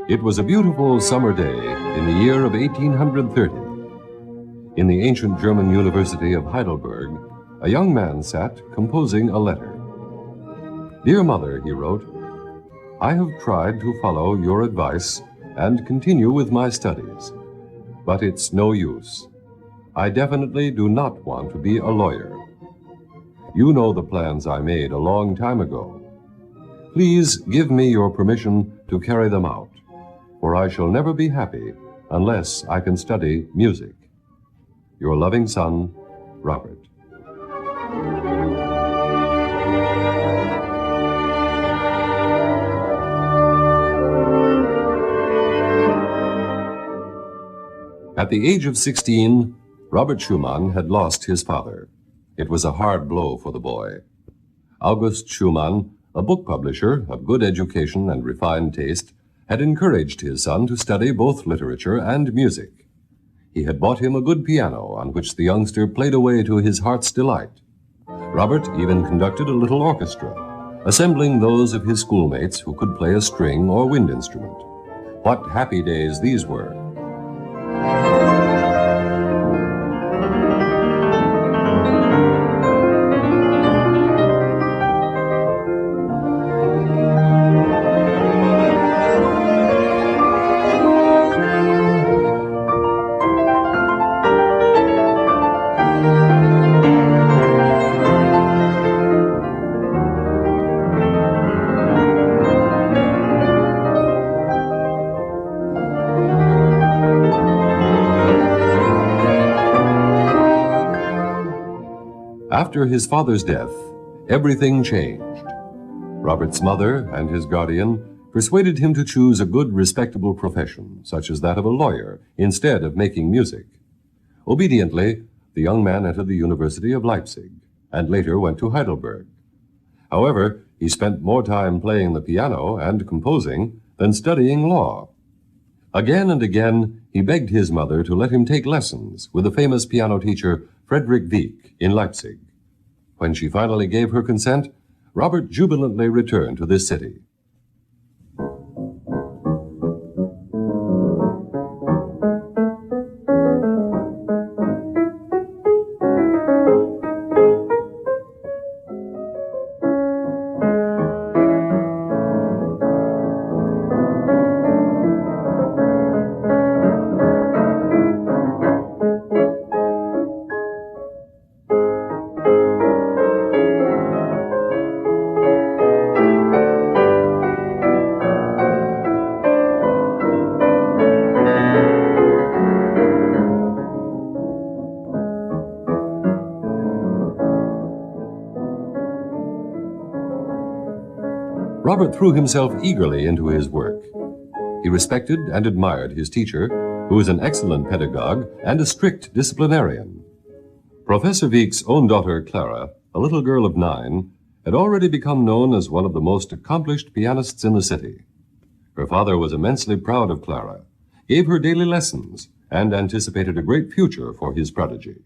It was a beautiful summer day in the year of 1830. In the ancient German University of Heidelberg, a young man sat composing a letter. "Dear Mother," he wrote, "I have tried to follow your advice and continue with my studies, but it's no use. I definitely do not want to be a lawyer. You know the plans I made a long time ago. Please give me your permission to carry them out, for I shall never be happy unless I can study music. Your loving son, Robert." At the age of 16, Robert Schumann had lost his father. It was a hard blow for the boy. August Schumann, a book publisher of good education and refined taste, had encouraged his son to study both literature and music. He had bought him a good piano on which the youngster played away to his heart's delight. Robert even conducted a little orchestra, assembling those of his schoolmates who could play a string or wind instrument. What happy days these were! After his father's death, everything changed. Robert's mother and his guardian persuaded him to choose a good, respectable profession, such as that of a lawyer, instead of making music. Obediently, the young man entered the University of Leipzig, and later went to Heidelberg. However, he spent more time playing the piano and composing than studying law. Again and again, he begged his mother to let him take lessons with the famous piano teacher Friedrich Wieck in Leipzig. When she finally gave her consent, Robert jubilantly returned to this city. Robert threw himself eagerly into his work. He respected and admired his teacher, who was an excellent pedagogue and a strict disciplinarian. Professor Wieck's own daughter, Clara, a little girl of 9, had already become known as one of the most accomplished pianists in the city. Her father was immensely proud of Clara, gave her daily lessons, and anticipated a great future for his prodigy.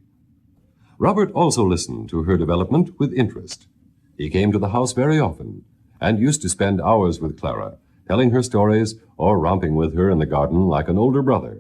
Robert also listened to her development with interest. He came to the house very often, and used to spend hours with Clara, telling her stories or romping with her in the garden like an older brother.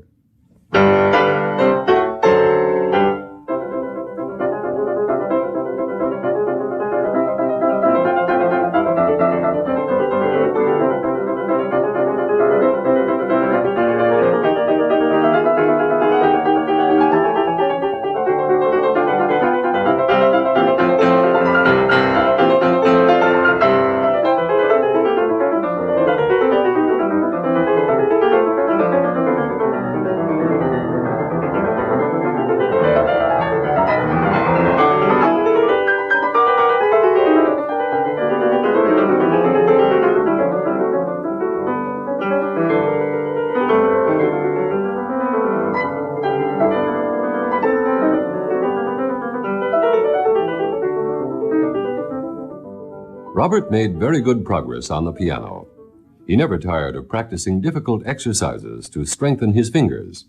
Robert made very good progress on the piano. He never tired of practicing difficult exercises to strengthen his fingers.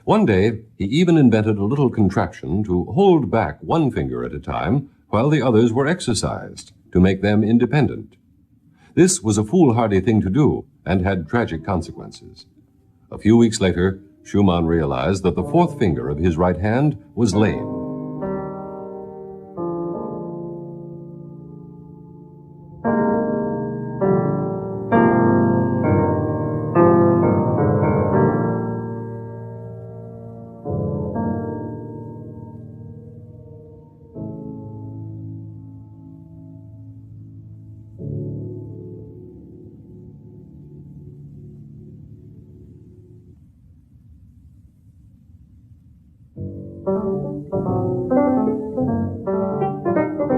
One day, he even invented a little contraption to hold back one finger at a time while the others were exercised, to make them independent. This was a foolhardy thing to do and had tragic consequences. A few weeks later, Schumann realized that the fourth finger of his right hand was lame.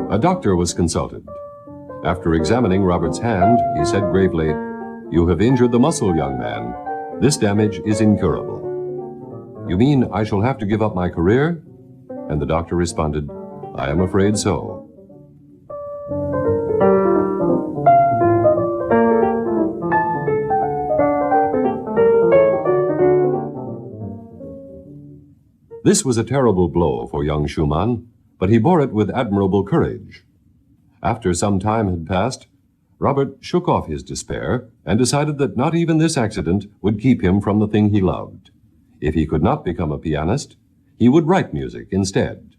A doctor was consulted. After examining Robert's hand, he said gravely, "You have injured the muscle, young man. This damage is incurable." "You mean I shall have to give up my career?" And the doctor responded, "I am afraid so." This was a terrible blow for young Schumann, but he bore it with admirable courage. After some time had passed, Robert shook off his despair and decided that not even this accident would keep him from the thing he loved. If he could not become a pianist, he would write music instead.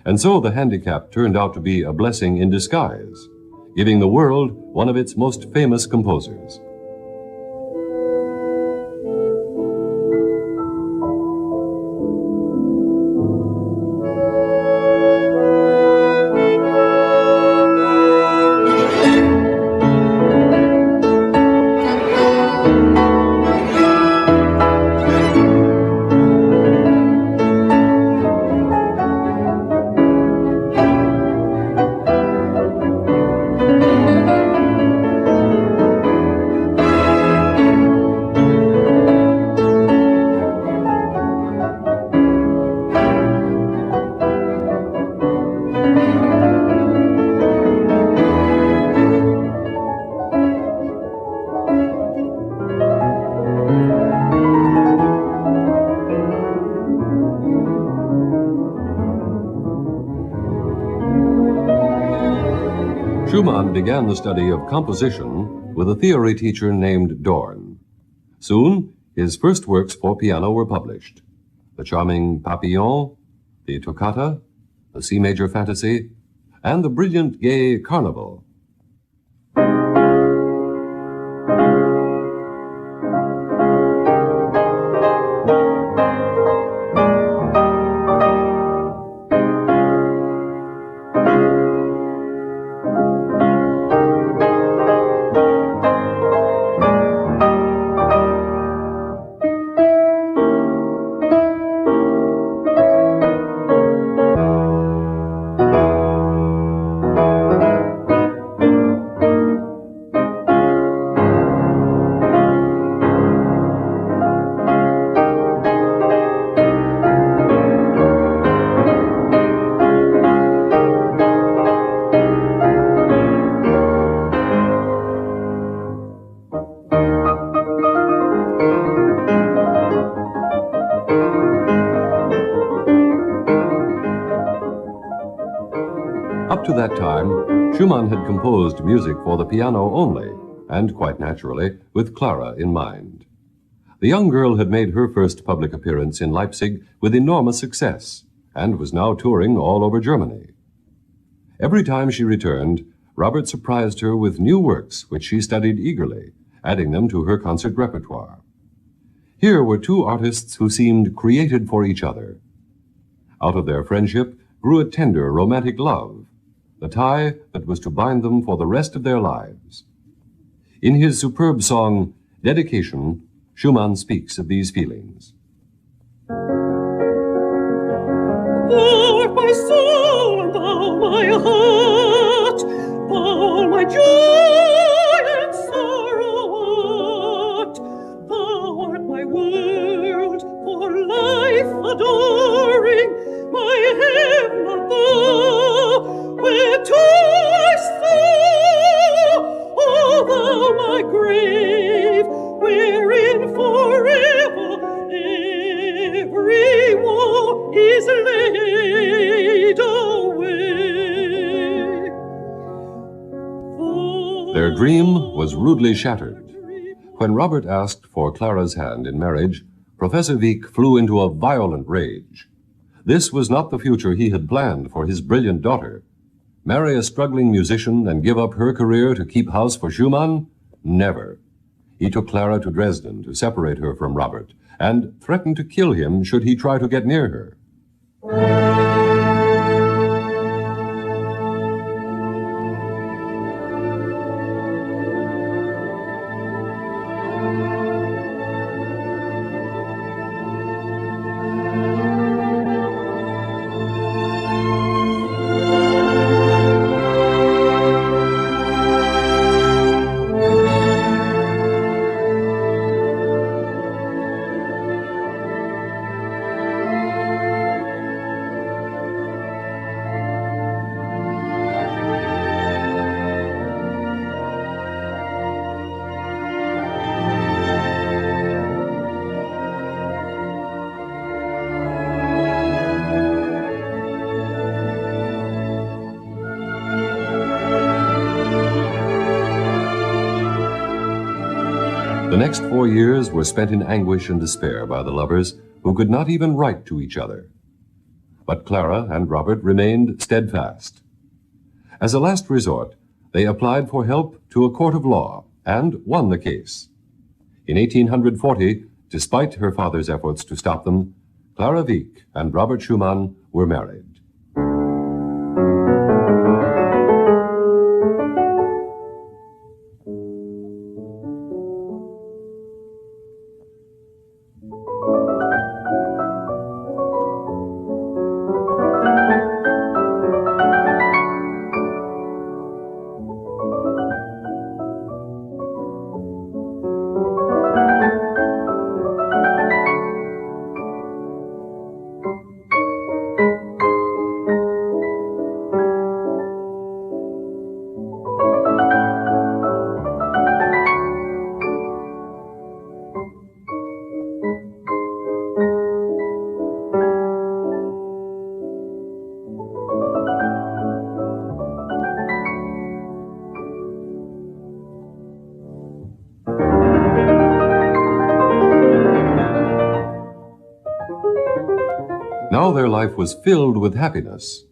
And so the handicap turned out to be a blessing in disguise, giving the world one of its most famous composers. Schumann began the study of composition with a theory teacher named Dorn. Soon, his first works for piano were published: the charming Papillons, the Toccata, the C major Fantasy, and the brilliant gay Carnaval. Up to that time, Schumann had composed music for the piano only, and quite naturally, with Clara in mind. The young girl had made her first public appearance in Leipzig with enormous success, and was now touring all over Germany. Every time she returned, Robert surprised her with new works which she studied eagerly, adding them to her concert repertoire. Here were two artists who seemed created for each other. Out of their friendship grew a tender, romantic love, the tie that was to bind them for the rest of their lives. In his superb song, Dedication, Schumann speaks of these feelings. Thou art my soul, and thou my heart, thou my joy and sorrow art. Thou art my world, for life adoring, my heaven art thou, where to I soar. Their dream was rudely shattered. When Robert asked for Clara's hand in marriage, Professor Wieck flew into a violent rage. This was not the future he had planned for his brilliant daughter. Marry a struggling musician and give up her career to keep house for Schumann? Never. He took Clara to Dresden to separate her from Robert and threatened to kill him should he try to get near her. The next 4 years were spent in anguish and despair by the lovers, who could not even write to each other. But Clara and Robert remained steadfast. As a last resort, they applied for help to a court of law and won the case. In 1840, despite her father's efforts to stop them, Clara Wieck and Robert Schumann were married. Now their life was filled with happiness.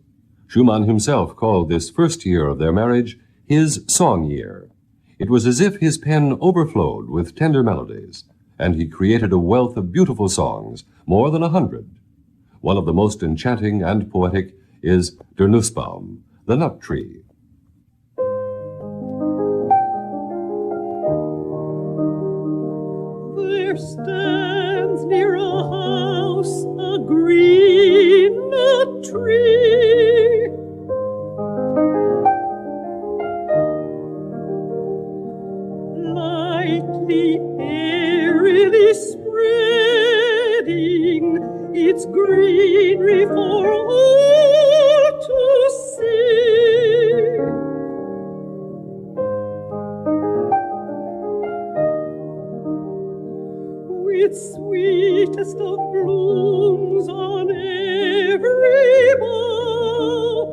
Schumann himself called this first year of their marriage his song year. It was as if his pen overflowed with tender melodies, and he created a wealth of beautiful songs, more than 100. One of the most enchanting and poetic is Der Nussbaum, the nut tree. There stands near a house a green nut tree, lightly, airily spreading its greenery for all to see. With sweetest of blooms on every bough,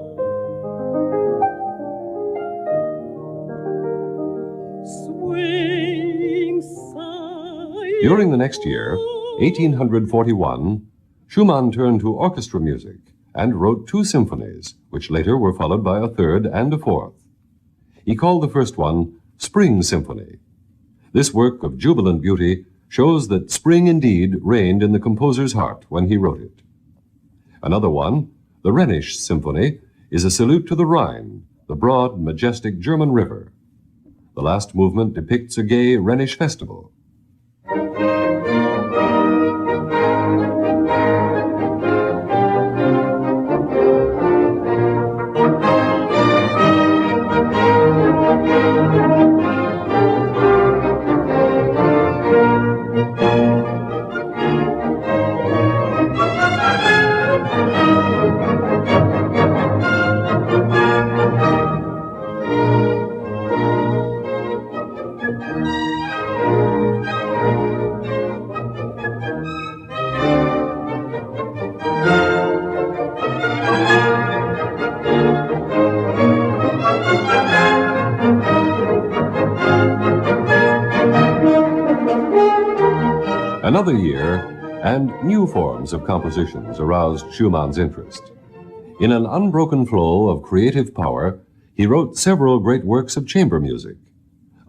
swaying, sighing. During the next year, 1841, Schumann turned to orchestra music and wrote 2 symphonies, which later were followed by a third and a fourth. He called the first one Spring Symphony. This work of jubilant beauty shows that spring indeed reigned in the composer's heart when he wrote it. Another one, the Rhenish Symphony, is a salute to the Rhine, the broad, majestic German river. The last movement depicts a gay Rhenish festival. Another year, and new forms of compositions aroused Schumann's interest. In an unbroken flow of creative power, he wrote several great works of chamber music.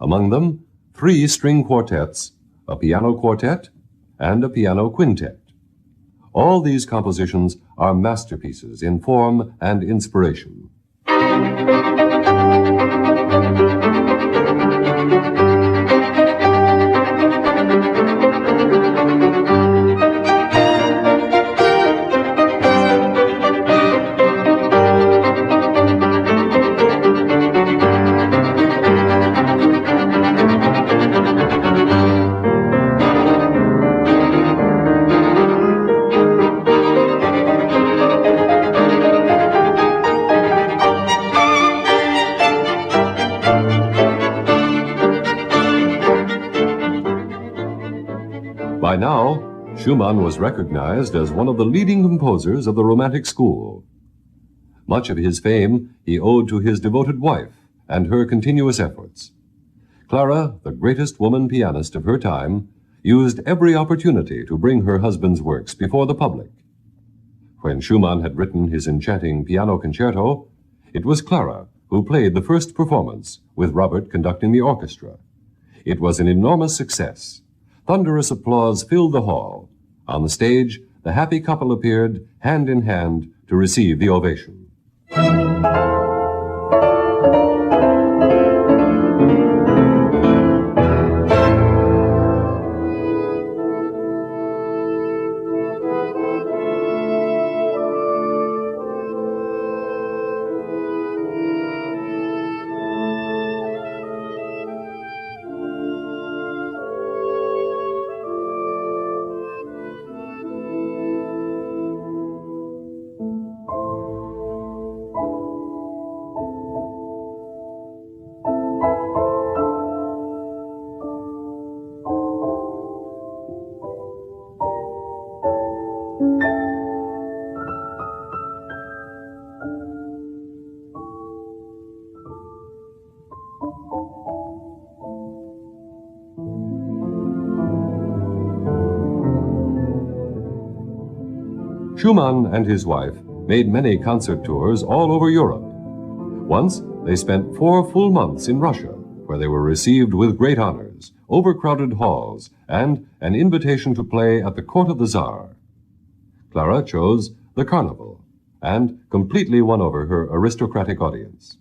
Among them, 3 string quartets, a piano quartet, and a piano quintet. All these compositions are masterpieces in form and inspiration. By now, Schumann was recognized as one of the leading composers of the Romantic school. Much of his fame he owed to his devoted wife and her continuous efforts. Clara, the greatest woman pianist of her time, used every opportunity to bring her husband's works before the public. When Schumann had written his enchanting piano concerto, it was Clara who played the first performance, with Robert conducting the orchestra. It was an enormous success. Thunderous applause filled the hall. On the stage, the happy couple appeared, hand in hand, to receive the ovation. Schumann and his wife made many concert tours all over Europe. Once, they spent 4 full months in Russia, where they were received with great honors, overcrowded halls, and an invitation to play at the court of the Tsar. Clara chose the Carnaval and completely won over her aristocratic audience.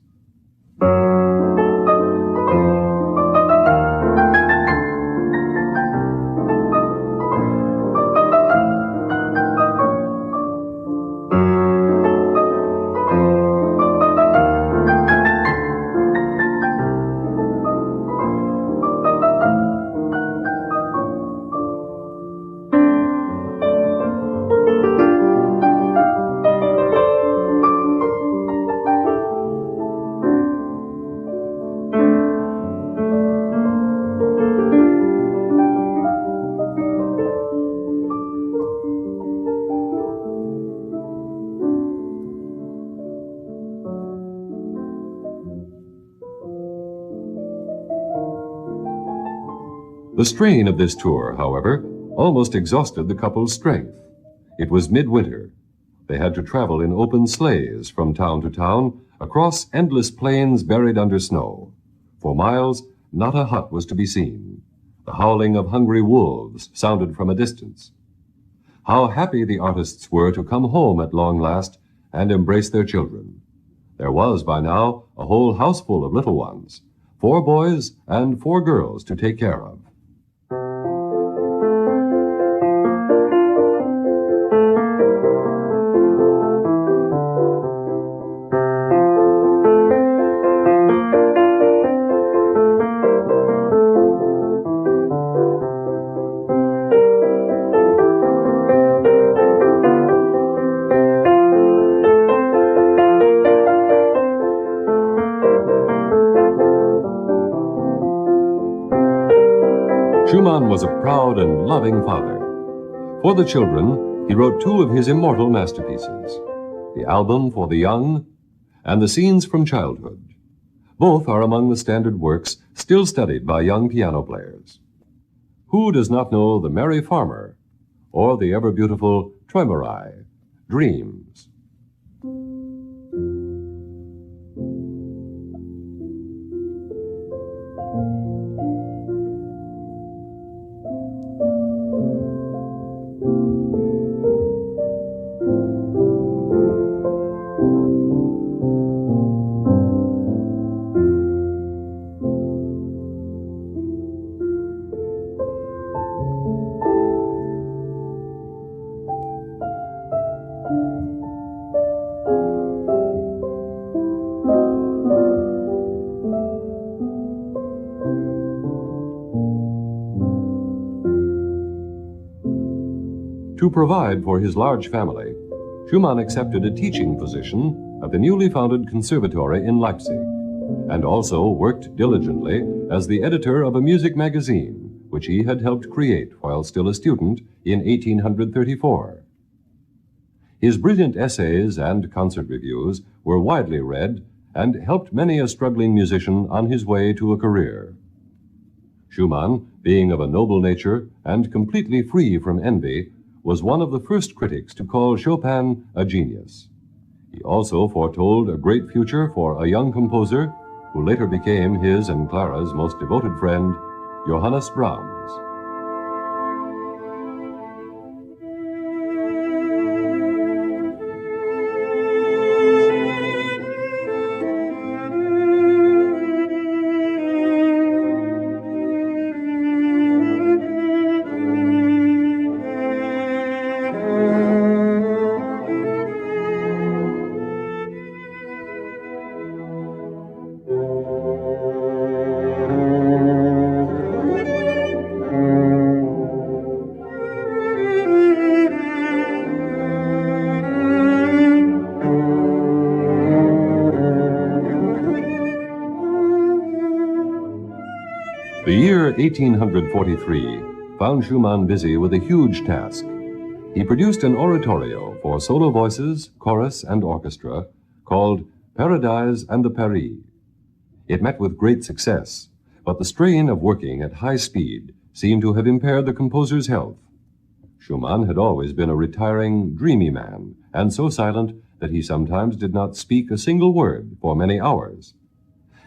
The strain of this tour, however, almost exhausted the couple's strength. It was midwinter. They had to travel in open sleighs from town to town, across endless plains buried under snow. For miles, not a hut was to be seen. The howling of hungry wolves sounded from a distance. How happy the artists were to come home at long last and embrace their children. There was, by now, a whole houseful of little ones, 4 boys and 4 girls to take care of. Schumann was a proud and loving father. For the children, he wrote 2 of his immortal masterpieces, the Album for the Young and the Scenes from Childhood. Both are among the standard works still studied by young piano players. Who does not know The Merry Farmer or the ever-beautiful Träumerei, Dreams? To provide for his large family, Schumann accepted a teaching position at the newly founded conservatory in Leipzig, and also worked diligently as the editor of a music magazine, which he had helped create while still a student in 1834. His brilliant essays and concert reviews were widely read and helped many a struggling musician on his way to a career. Schumann, being of a noble nature and completely free from envy, was one of the first critics to call Chopin a genius. He also foretold a great future for a young composer who later became his and Clara's most devoted friend, Johannes Brahms. The year 1843 found Schumann busy with a huge task. He produced an oratorio for solo voices, chorus, and orchestra called Paradise and the Paris. It met with great success, but the strain of working at high speed seemed to have impaired the composer's health. Schumann had always been a retiring, dreamy man, and so silent that he sometimes did not speak a single word for many hours.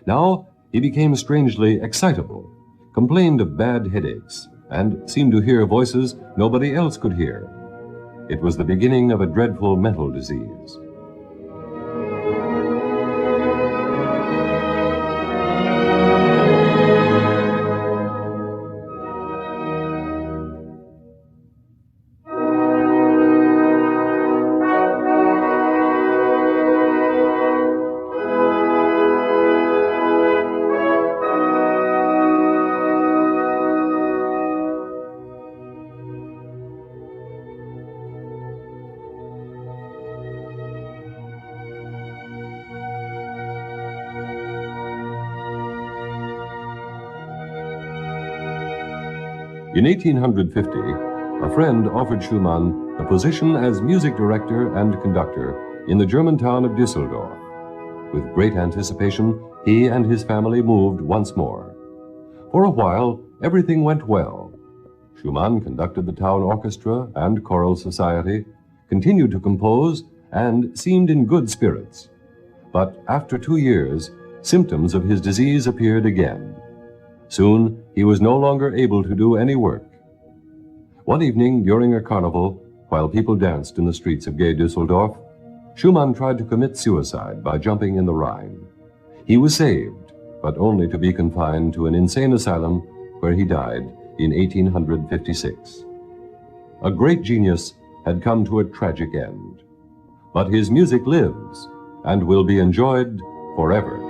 Now he became strangely excitable, complained of bad headaches, and seemed to hear voices nobody else could hear. It was the beginning of a dreadful mental disease. In 1850, a friend offered Schumann a position as music director and conductor in the German town of Düsseldorf. With great anticipation, he and his family moved once more. For a while, everything went well. Schumann conducted the town orchestra and choral society, continued to compose, and seemed in good spirits. But after 2 years, symptoms of his disease appeared again. Soon, he was no longer able to do any work. One evening during a carnival, while people danced in the streets of gay Düsseldorf, Schumann tried to commit suicide by jumping in the Rhine. He was saved, but only to be confined to an insane asylum where he died in 1856. A great genius had come to a tragic end, but his music lives and will be enjoyed forever.